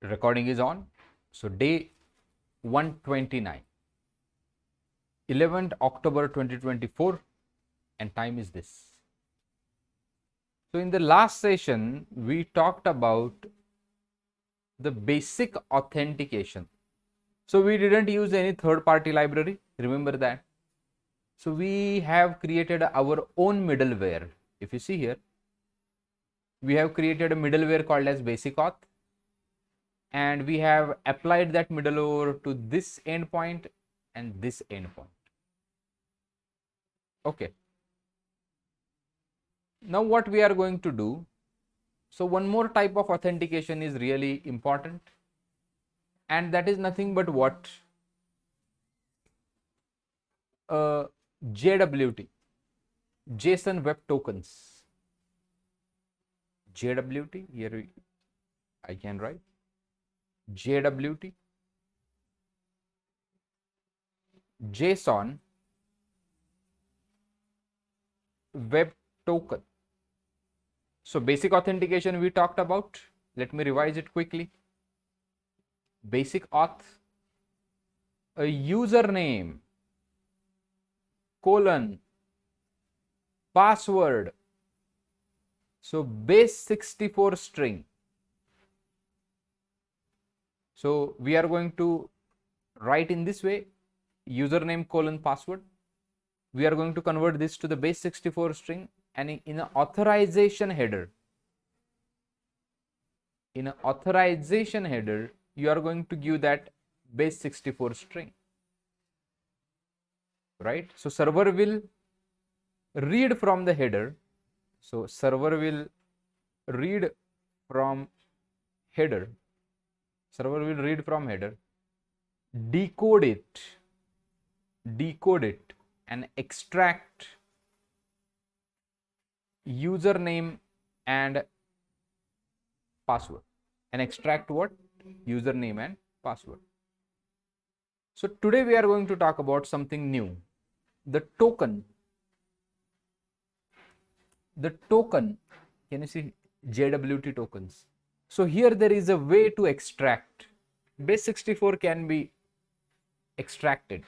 Recording is on. So day 129, 11th October 2024, and time is this. So in the last session, we talked about the basic authentication. So we didn't use any third-party library, remember that. So we have created our own middleware. If you see here, we have created a middleware called as basic auth, and we have applied that middleware to this endpoint and this endpoint. Okay. Now what we are going to do, so one more type of authentication is really important, and that is nothing but what? JWT, JSON Web Tokens. JWT, here I can write JWT, JSON Web Token. So basic authentication we talked about. Let me revise it quickly. Basic auth, a username, colon, password, so base 64 string. So we are going to write in this way, username colon password. We are going to convert this to the base 64 string, and in an authorization header, you are going to give that base 64 string, right? So server will read from the header. So server will read from header. Server will read from header, decode it, and extract username and password. And extract what? Username and password. So today we are going to talk about something new. The token. Can you see JWT tokens? So here there is a way to extract. Base 64 can be extracted,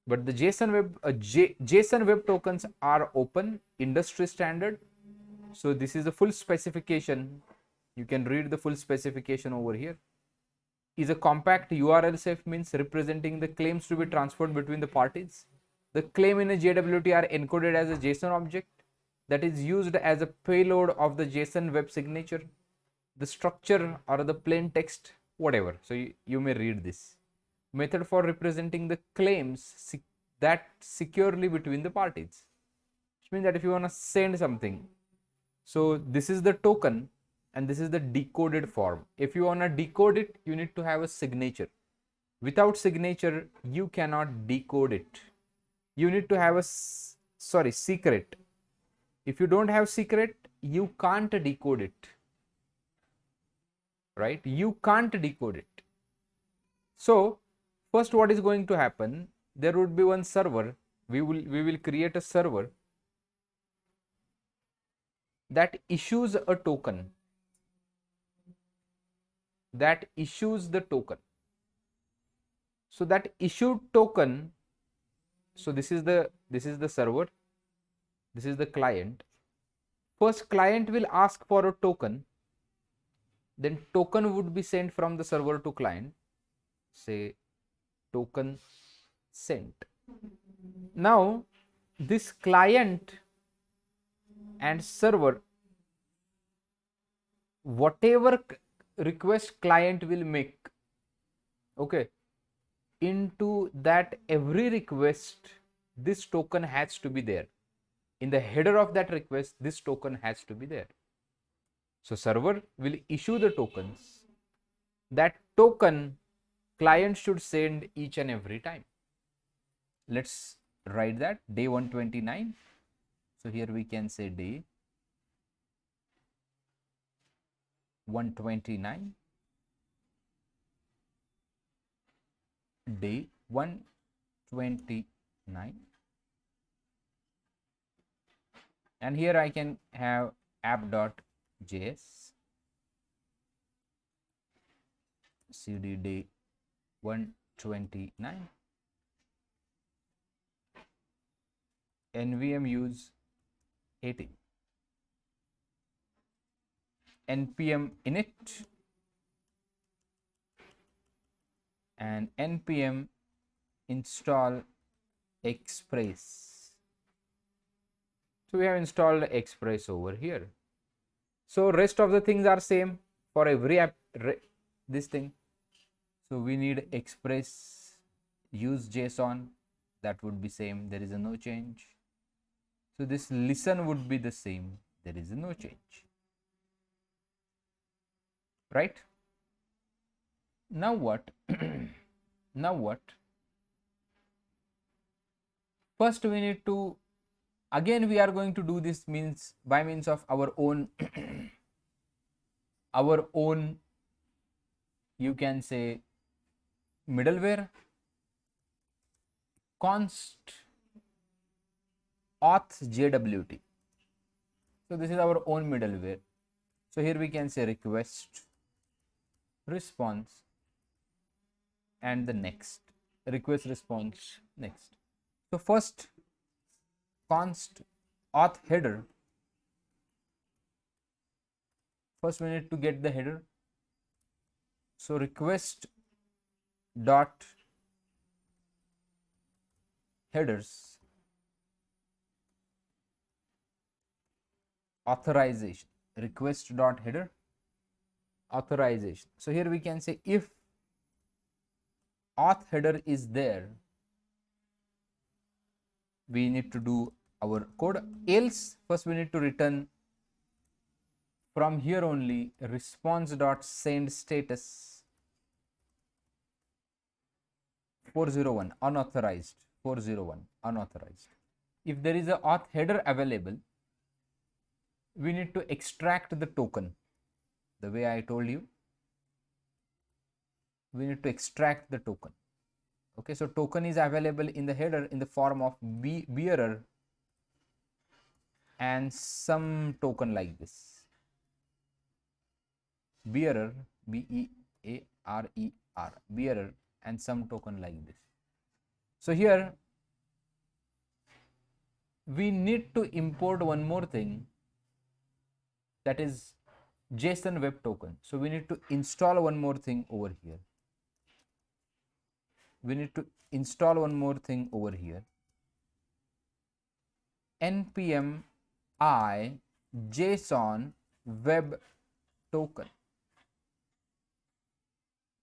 but the JSON Web Tokens are open, industry standard. So this is the full specification. You can read the full specification over here. Is a compact URL safe, means representing the claims to be transferred between the parties. The claim in a JWT are encoded as a JSON object that is used as a payload of the JSON web signature, the structure or the plain text, whatever. So you may read this. Method for representing the claims that securely between the parties. Which means that if you want to send something, so this is the token and this is the decoded form. If you want to decode it, you need to have a signature. Without signature, you cannot decode it. You need to have a secret. If you don't have secret, you can't decode it, right? You can't decode it. So first, what is going to happen? There would be one server. We will create a server that issues a token. That issues the token. So that issued token. So this is the server. This is the client. First, client will ask for a token. Then token would be sent from the server to client. Say token sent. Now this client and server, whatever request client will make, okay, into that every request, this token has to be there. In the header of that request, this token has to be there. So server will issue the tokens. That token client should send each and every time. Let's write that day 129. So here we can say day 129, day 129, and here I can have app.js CD day 129, NVM use 80, npm init and npm install Express. So we have installed Express over here. So rest of the things are same for every app, this thing. So we need Express use JSON, that would be same, there is a no change. So this listen would be the same, there is a no change, right? Now what? Now what? First we need to, again we are going to do this means by means of our own our own, you can say, middleware, const auth JWT. So this is our own middleware. So here we can say request response and the next, request response next. So first const auth header, first we need to get the header. So request dot headers authorization, request dot header authorization. So here we can say if auth header is there, we need to do our code, else first we need to return from here only response dot send status 401 unauthorized, 401 unauthorized. If there is a auth header available, we need to extract the token the way I told you. We need to extract the token. Okay, so token is available in the header in the form of bearer and some token like this, bearer, B-E-A-R-E-R, bearer and some token like this. So here we need to import one more thing, that is JSON web token. So we need to install one more thing over here. We need to install one more thing over here, npm I JSON web token,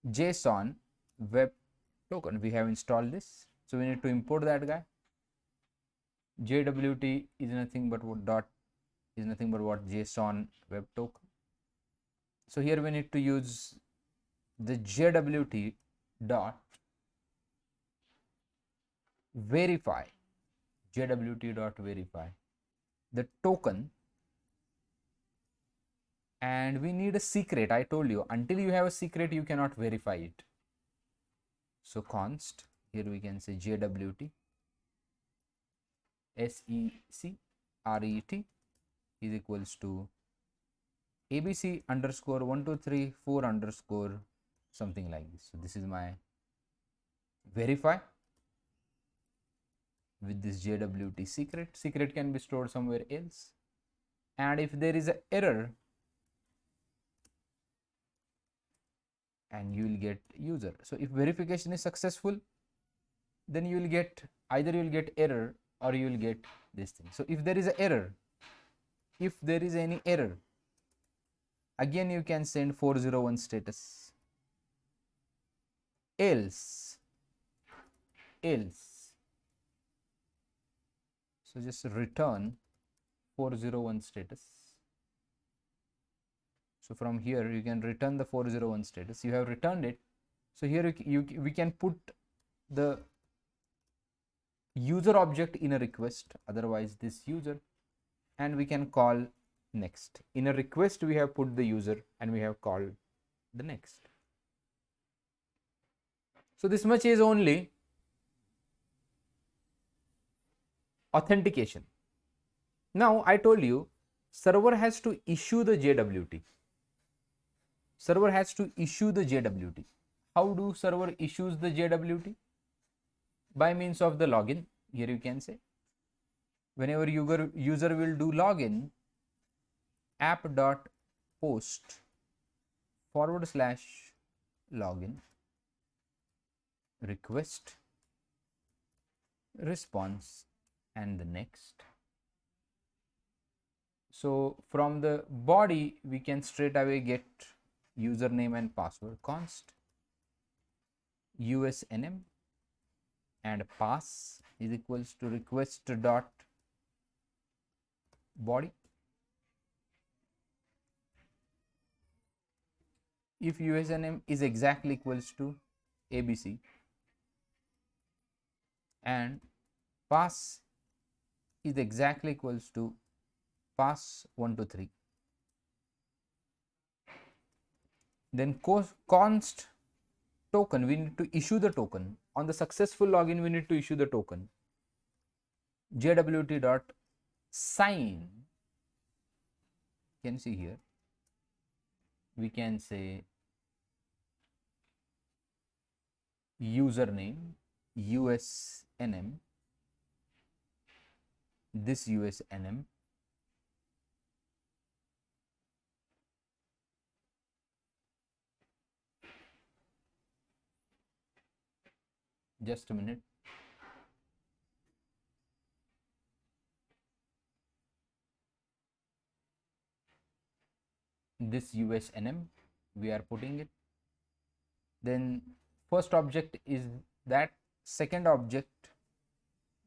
JSON web token. We have installed this, so we need to import that guy. JWT is nothing but what dot is nothing but what JSON web token. So here we need to use the JWT dot verify, JWT dot verify the token, and we need a secret. I told you until you have a secret you cannot verify it. So const, here we can say JWT secret is equals to abc underscore 1234 underscore something like this. So this is my verify with this JWT secret. Secret can be stored somewhere else, and if there is an error, and you will get user. So if verification is successful, then you will get either you will get error or you will get this thing. So if there is an error, if there is any error, again you can send 401 status, else, so just return 401 status. So from here you can return the 401 status. You have returned it. So here we can put the user object in a request, otherwise this user, and we can call next. In a request we have put the user and we have called the next. So this much is only authentication. Now I told you server has to issue the JWT. server has to issue the JWT. How do server issues the JWT? By means of the login. Here you can say, whenever user will do login, app.post /login request response and the next. So from the body we can straight away get username and password, const usnm and pass is equals to request dot body. If usnm is exactly equals to abc and pass is exactly equals to pass 1 to 3, then const token, we need to issue the token. On the successful login we need to issue the token jwt dot sign. You can see here we can say username usnm, this usnm, just a minute, this usnm we are putting it. Then first object is that, second object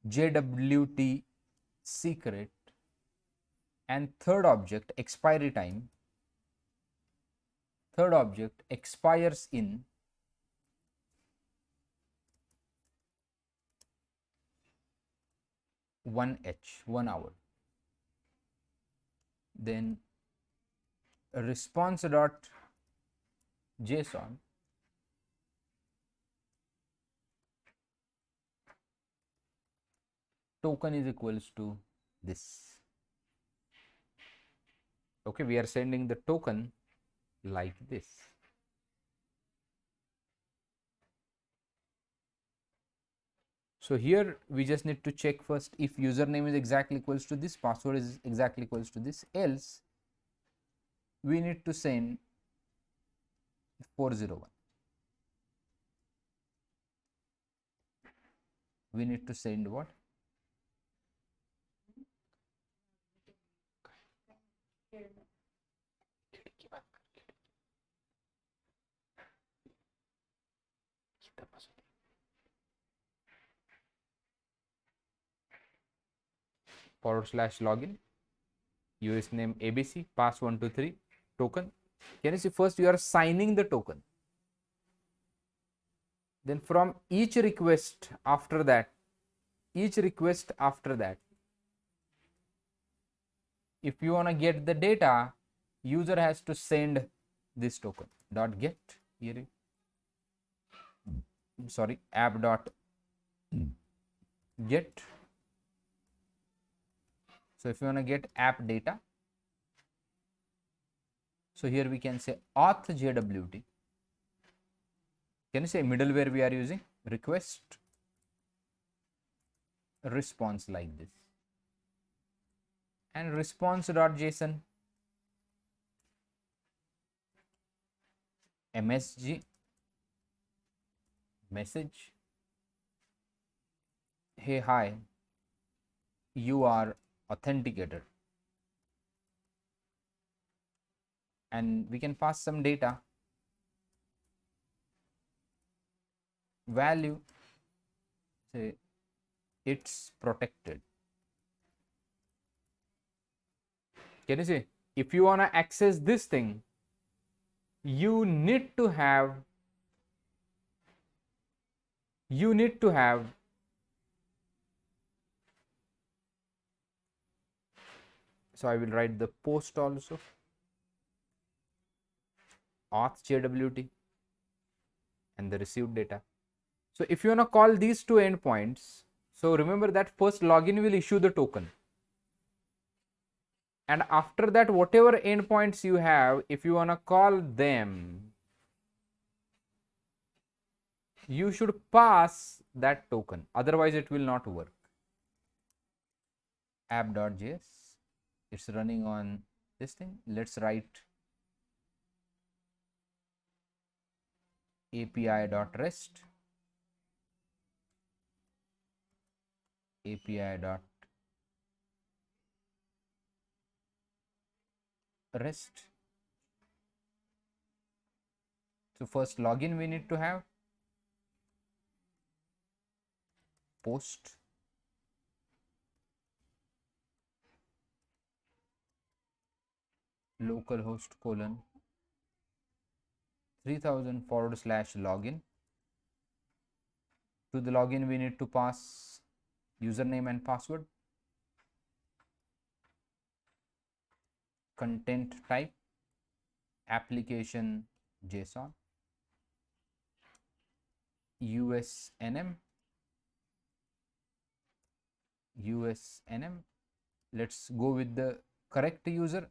JWT secret, and third object expiry time. Third object expires in 1h, 1 hour. Then response dot JSON token is equals to this. Okay, we are sending the token like this. So here we just need to check first if username is exactly equals to this, password is exactly equals to this, else we need to send 401. We need to send what? /login, US name ABC, pass 1 to 3, token. Can you see, first you are signing the token. Then from each request after that, if you want to get the data, user has to send this token dot get here. Sorry, app dot get. So if you want to get app data, so here we can say auth JWT. Can you say middleware we are using? Request response like this, and response.json msg message, hey hi, you are authenticated, and we can pass some data, value, say it's protected. Can you see, if you want to access this thing, you need to have so I will write the post also, auth JWT and the received data. So if you want to call these two endpoints, so remember that first login will issue the token, And after that, whatever endpoints you have, if you want to call them, you should pass that token. Otherwise, it will not work. App.js, it's running on this thing. Let's write api.rest, api.rest. So first login we need to have, post localhost colon 3000 / login. To the login we need to pass username and password, content type application JSON, USNM. Let's go with the correct user,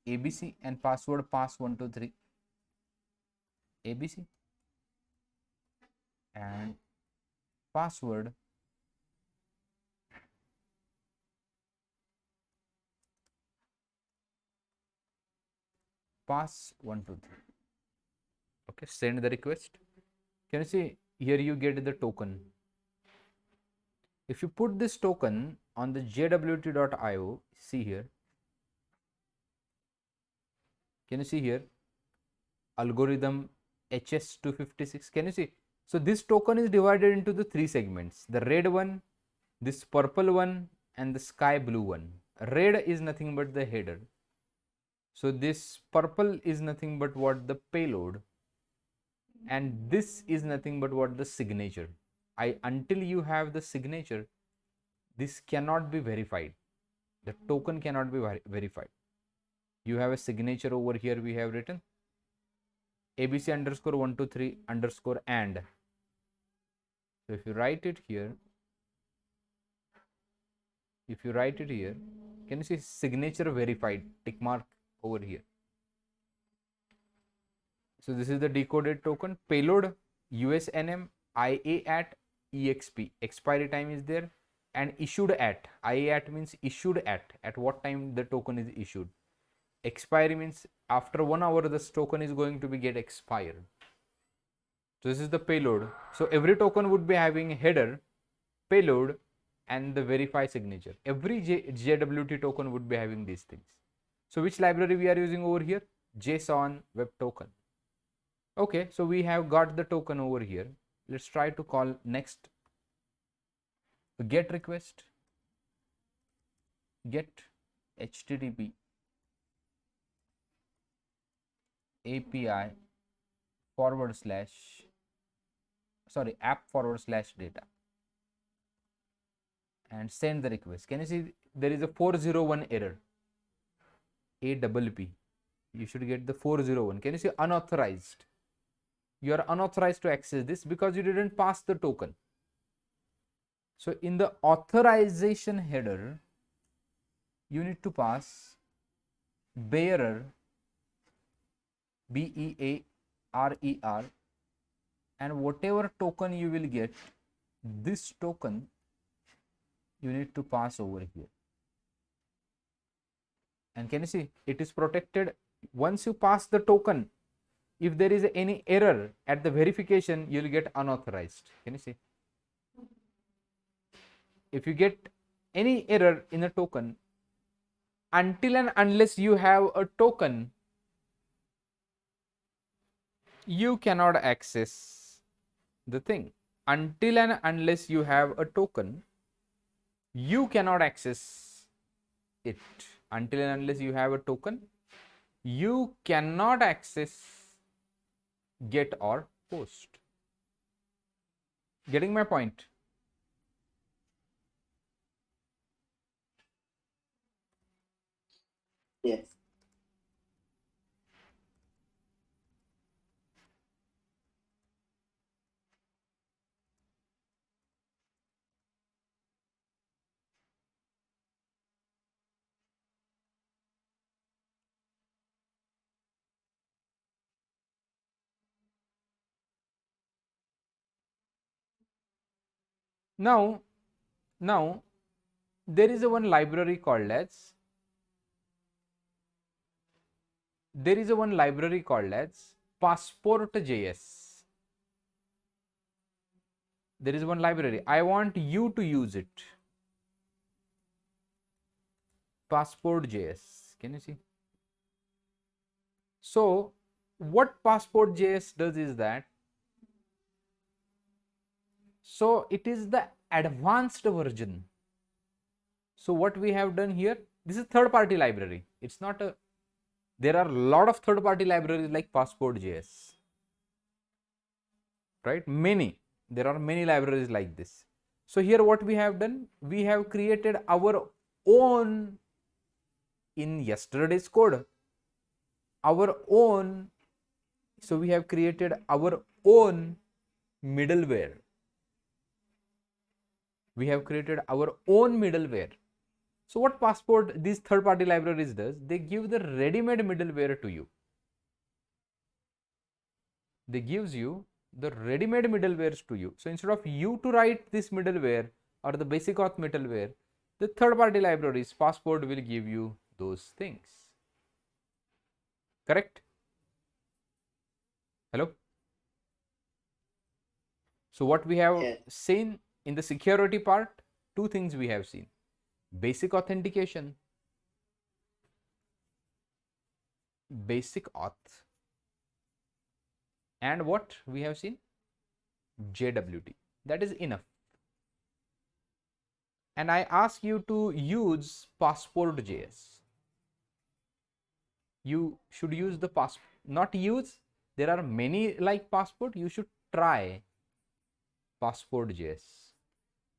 ABC, and password pass 123 ABC, and password pass 123. Okay, send the request. Can you see here you get the token. If you put this token on the JWT.io, see here, can you see here algorithm HS256? Can you see? So this token is divided into the three segments: the red one, this purple one, and the sky blue one. Red is nothing but the header. So this purple is nothing but what the payload, and this is nothing but what the signature. Until you have the signature, this cannot be verified. The token cannot be verified. You have a signature over here. We have written ABC underscore 123 underscore and. So if you write it here, can you see signature verified tick mark over here? So this is the decoded token. Payload USNM IA at EXP. Expiry time is there, and issued at. IA at means issued at what time the token is issued. Expiry means after 1 hour this token is going to be get expired. So this is the payload. So every token would be having header, payload, and the verify signature. Every JWT token would be having these things. So which library we are using over here? JSON web token. Okay, so we have got the token over here. Let's try to call next get request, get HTTP API app/data and send the request. Can you see there is a 401 error? APP. You should get the 401. Can you see unauthorized? You are unauthorized to access this because you didn't pass the token. So in the authorization header, you need to pass bearer, BEARER, and whatever token you will get, this token you need to pass over here. And can you see it is protected? Once you pass the token, if there is any error at the verification, you will get unauthorized. Can you see? If you get any error in a token, until and unless you have a token, you cannot access the thing. Until and unless you have a token, you cannot access it. Until and unless you have a token, you cannot access get or post. Getting my point? Yes. Now there is a one library called as passport.js. There is one library. I want you to use it. Passport.js. Can you see? So what passport.js does is that, so it is the advanced version. So what we have done here, this is third party library. It's not a, there are a lot of third party libraries like passport.js, right? There are many libraries like this. So here what we have done, we have created our own, in yesterday's code, our own. So we have created our own middleware. So what passport, these third party libraries does, they give the ready-made middleware to you. They gives you the ready-made middlewares to you. So instead of you to write this middleware or the basic auth middleware, the third party libraries, passport will give you those things. Correct? Hello? So what we have seen in the security part, two things we have seen: basic authentication, basic auth, and what we have seen, JWT. That is enough. And I ask you to use passport.js. You should use the passport, not use, there are many like passport, you should try passport.js.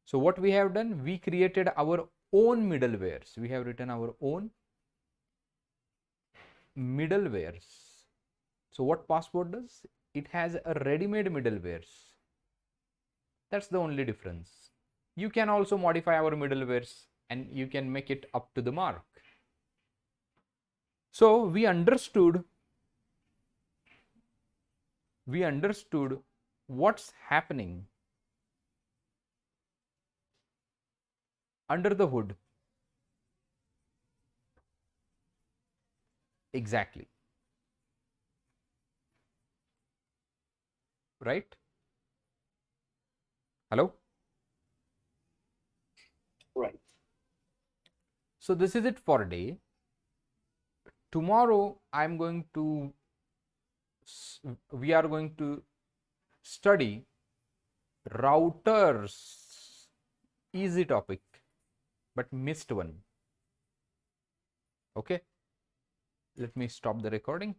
So what we have done, we created our own middlewares. We have written our own middlewares. So what passport does, it has a ready-made middlewares. That's the only difference. You can also modify our middlewares and you can make it up to the mark. So we understood what's happening under the hood. Exactly. Right? Hello? Right. So this is it for day. Tomorrow we are going to study routers. Easy topic, but missed one. Okay. Let me stop the recording.